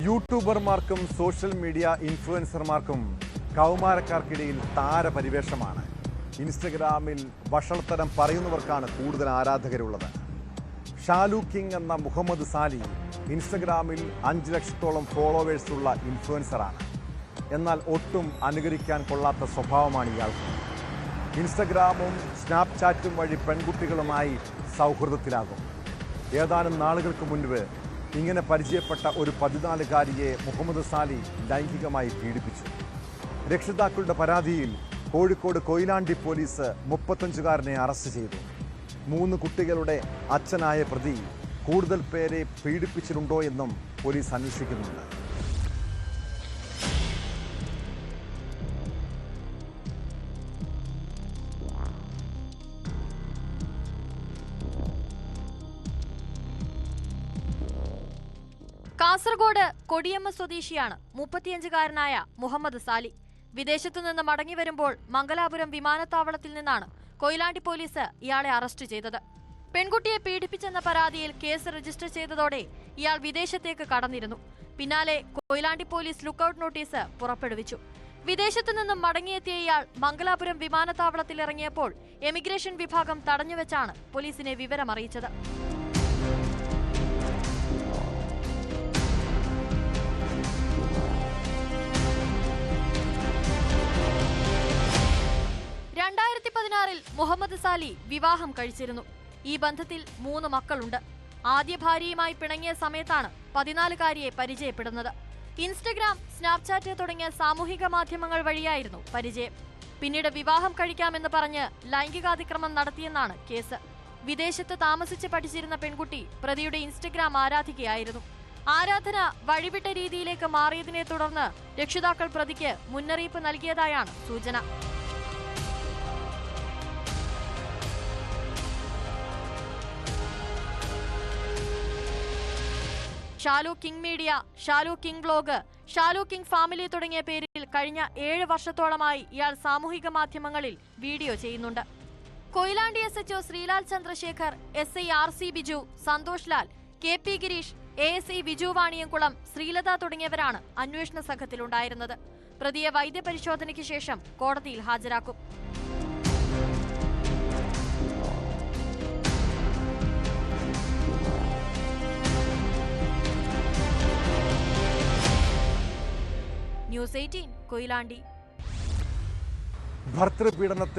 യൂട്യൂബർമാർക്കും social media ഇൻഫ്ലുവൻസർമാർക്കും കൗമാരക്കാർക്കിടയിൽ താരപരിവേഷമാണ്. ഇൻസ്റ്റഗ്രാമിൽ വഷളത്തരം പറയുന്നവർക്കാണ് കൂടുതൽ ആരാധകരുള്ളത്. Shalu king എന്ന മുഹമ്മദ് സാലി ഇൻസ്റ്റഗ്രാമിൽ 5 ലക്ഷത്തോളം ഫോളോവേഴ്സുള്ള ഇൻഫ്ലുവൻസറാണ്. എന്നാൽ ഒട്ടും അനുകരിക്കാൻ കൊള്ളാത്ത സ്വഭാവമാണ് ഇയാൾക്ക്. ഇൻസ്റ്റഗ്രാമും സ്നാപ്ചാറ്റും വഴി പെൺകുട്ടികളുമായി സൗഹൃദത്തിലാകും. ഏതാനും നാളുകൾക്ക് മുൻപ് ഇങ്ങനെ പരിചയപ്പെട്ട ഒരു 14-കാരിയെ മുഹമ്മദ് സാലി ലൈംഗികമായി പീഡിപ്പിച്ചു. രക്ഷിതാക്കളുടെ പരാതിയിൽ കോഴിക്കോട് കൊയിലാണ്ടി പോലീസ് 35-കാരനെ അറസ്റ്റ് ചെയ്തു. 3 കുട്ടികളുടെ അച്ഛനായ പ്രതി കൂടുതൽ പേരെ പീഡിപ്പിച്ചിട്ടുണ്ടോ എന്നും പോലീസ് അന്വേഷിക്കുന്നുണ്ട്. കാസർഗോഡ് കൊടിയമ്മ സ്വദേശിയാണ് 35-കാരനായ മുഹമ്മദ് സാലി. വിദേശത്തു നിന്ന് മടങ്ങി വരുമ്പോൾ മംഗലാപുരം വിമാനത്താവളത്തിൽ നിന്നാണ് കൊയിലാണ്ടി പോലീസ് ഇയാളെ അറസ്റ്റ് ചെയ്തത്. പെൺകുട്ടിയെ പീഡിപ്പിച്ചെന്ന പരാതിയിൽ കേസ് രജിസ്റ്റർ ചെയ്തതോടെ ഇയാൾ വിദേശത്തേക്ക് കടന്നിരുന്നു. പിന്നാലെ കൊയിലാണ്ടി പോലീസ് ലുക്കൌട്ട് നോട്ടീസ് പുറപ്പെടുവിച്ചു. വിദേശത്തു നിന്നും മടങ്ങിയെത്തിയ ഇയാൾ മംഗലാപുരം വിമാനത്താവളത്തിൽ ഇറങ്ങിയപ്പോൾ എമിഗ്രേഷൻ വിഭാഗം തടഞ്ഞുവെച്ചാണ് പോലീസിനെ വിവരമറിയിച്ചത്. മുഹമ്മദ് സാലി വിവാഹം കഴിച്ചിരുന്നു. ഈ ബന്ധത്തിൽ 3 മക്കളുണ്ട്. ആദ്യ ഭാര്യയുമായി പിണങ്ങിയ സമയത്താണ് 14-കാരിയെ പരിചയപ്പെടുന്നത്. ഇൻസ്റ്റഗ്രാം, സ്നാപ്ചാറ്റ് തുടങ്ങിയ സാമൂഹിക മാധ്യമങ്ങൾ വഴിയായിരുന്നു പരിചയം. പിന്നീട് വിവാഹം കഴിക്കാമെന്ന് പറഞ്ഞ് ലൈംഗികാതിക്രമം നടത്തിയെന്നാണ് കേസ്. വിദേശത്ത് താമസിച്ച് പഠിച്ചിരുന്ന പെൺകുട്ടി പ്രതിയുടെ ഇൻസ്റ്റഗ്രാം ആരാധികയായിരുന്നു. ആരാധന വഴിവിട്ട രീതിയിലേക്ക് മാറിയതിനെ തുടർന്ന് രക്ഷിതാക്കൾ പ്രതിക്ക് മുന്നറിയിപ്പ് നൽകിയതായാണ് സൂചന. Shalu king media, Shalu king vlog, Shalu king family തുടങ്ങിയ പേരിൽ കഴിഞ്ഞ 7 വർഷത്തോളമായി ഇയാൾ സാമൂഹിക മാധ്യമങ്ങളിൽ വീഡിയോ ചെയ്യുന്നുണ്ട്. Koyilandy SHO Sreelal Chandrasekhar, SI RC Biju, Santhosh Lal, KP Girish, ASI Biju Vaniyamkulam, Sreelatha തുടങ്ങിയവരാണ് അന്വേഷണ സംഘത്തിലുണ്ടായിരുന്നത്. പ്രതിയെ വൈദ്യപരിശോധനയ്ക്ക് ശേഷം കോടതിയിൽ ഹാജരാക്കും. ന്യൂസ് 18 കൊയിലാണ്ടി. ഭർതൃപീഡനത്തിൽ